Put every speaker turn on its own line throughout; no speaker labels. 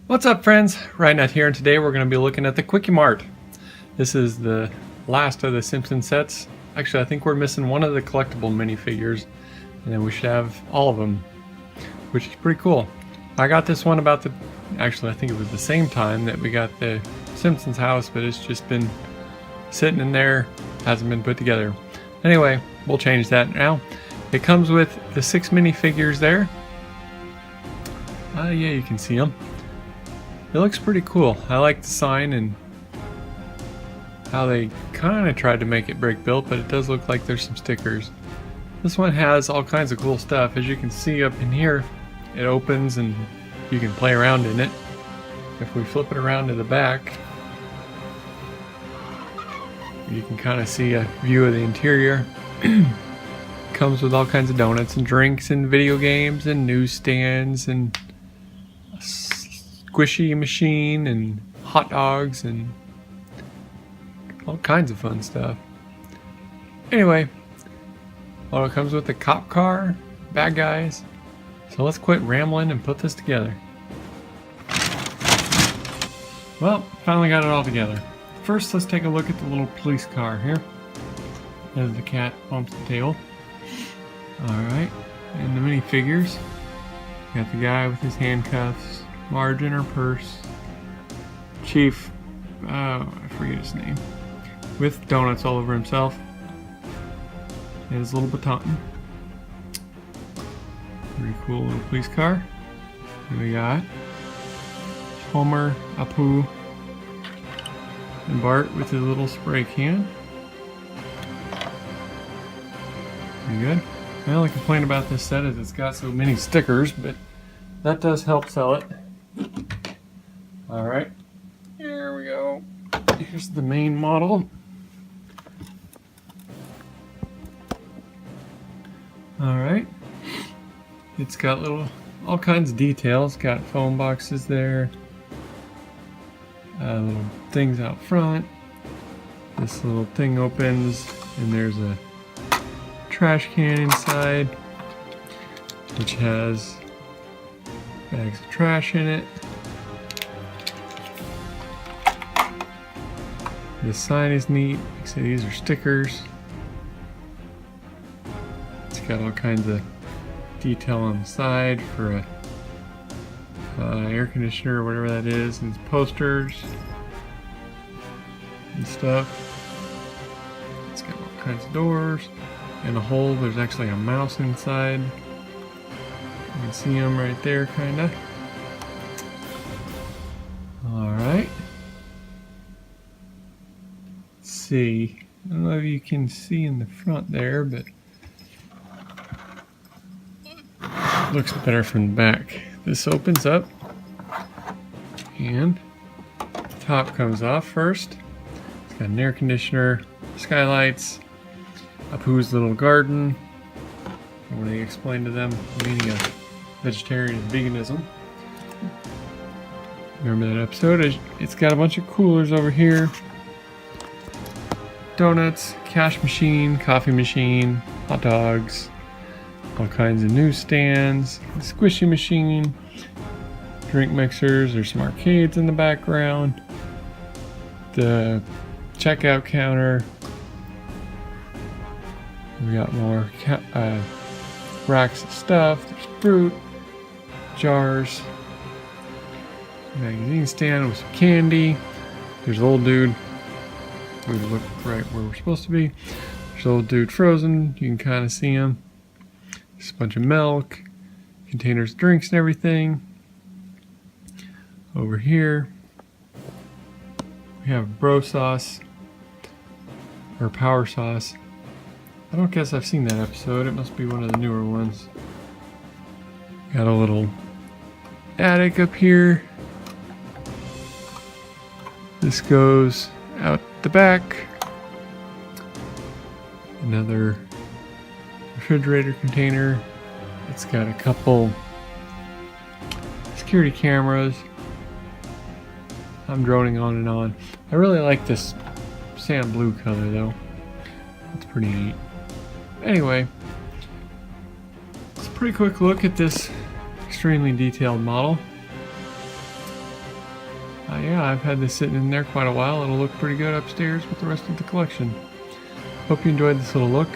What's up, friends? Ryan here, and today we're going to be looking at the Kwik-E-Mart. This is the last of the Simpsons sets. Actually, I think we're missing one of the collectible minifigures, and then we should have all of them, which is pretty cool. I got this one actually I think it was the same time that we got the Simpsons house, but it's just been sitting in there, hasn't been put together. Anyway, we'll change that now. It comes with the 6 minifigures there. Yeah, you can see them. It looks pretty cool. I like the sign and how they kind of tried to make it brick built, but it does look like there's some stickers. This one has all kinds of cool stuff. As you can see up in here, it opens and you can play around in it. If we flip it around to the back, you can kind of see a view of the interior. Comes with all kinds of donuts and drinks and video games and newsstands and a squishy machine and hot dogs and all kinds of fun stuff. Anyway, well, it comes with a cop car, bad guys. So let's quit rambling and put this together. Well, finally got it all together. First, let's take a look at the little police car here. As the cat bumps the table. Alright, and the minifigures. Got the guy with his handcuffs, Marge in her purse, Chief, I forget his name, with donuts all over himself, and his little baton. Pretty cool little police car. And we got Homer, Apu, and Bart with his little spray can. Pretty good. My only complaint about this set is it's got so many stickers, but that does help sell it. Alright, here we go. Here's the main model. Alright, it's got all kinds of details. Got phone boxes there, little things out front. This little thing opens and there's a trash can inside, which has bags of trash in it. This sign is neat. Like I say, these are stickers. It's got all kinds of detail on the side for a air conditioner or whatever that is, and posters and stuff. It's got all kinds of doors. In a hole, there's actually a mouse inside. You can see him right there, kinda. Alright. Let's see. I don't know if you can see in the front there, but looks better from the back. This opens up, and the top comes off first. It's got an air conditioner, skylights, Apu's little garden, when they explain to them the meaning of vegetarian and veganism. Remember that episode? It's got a bunch of coolers over here. Donuts, cash machine, coffee machine, hot dogs, all kinds of newsstands, a squishy machine, drink mixers, there's some arcades in the background, the checkout counter. We got more racks of stuff. There's fruit, jars, magazine stand with some candy. There's an old dude. We look right where we're supposed to be. There's an old dude frozen. You can kind of see him. There's a bunch of milk, containers of drinks and everything. Over here, we have bro sauce, or power sauce. I don't guess I've seen that episode. It must be one of the newer ones. Got a little attic up here. This goes out the back. Another refrigerator container. It's got a couple security cameras. I'm droning on and on. I really like this sand blue color though. It's pretty neat. Anyway, it's a pretty quick look at this extremely detailed model. yeah, I've had this sitting in there quite a while. It'll look pretty good upstairs with the rest of the collection. Hope you enjoyed this little look.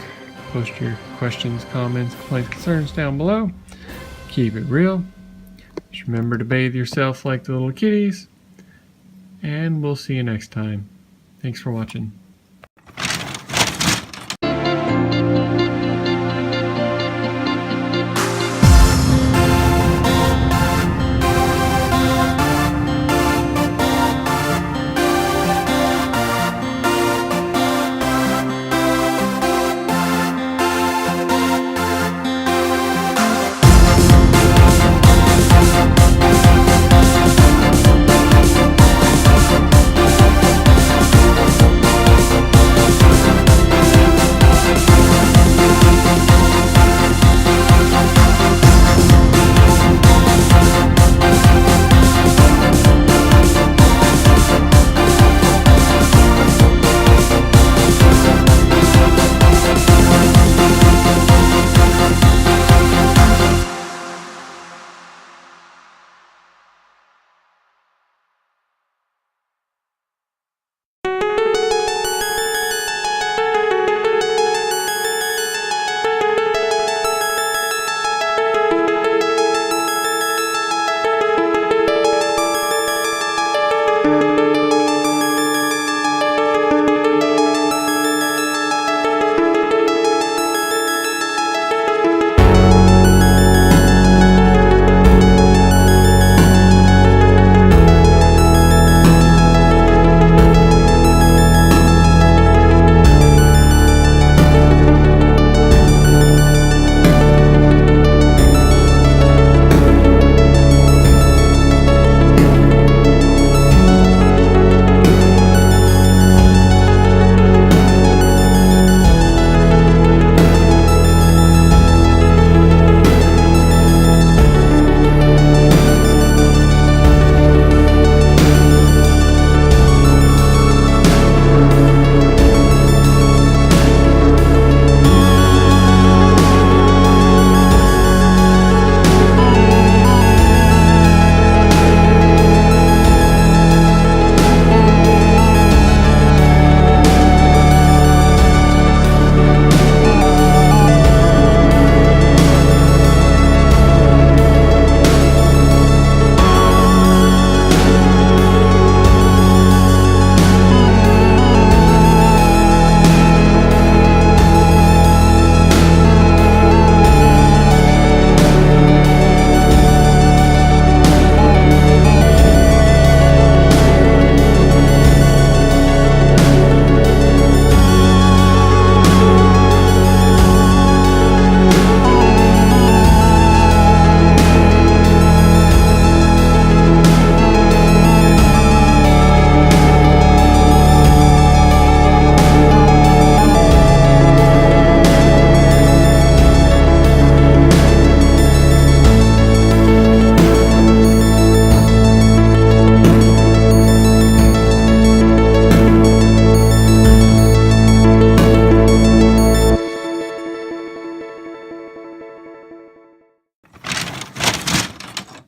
Post your questions, comments, complaints, concerns down below. Keep it real. Just remember to bathe yourself like the little kitties. And we'll see you next time. Thanks for watching.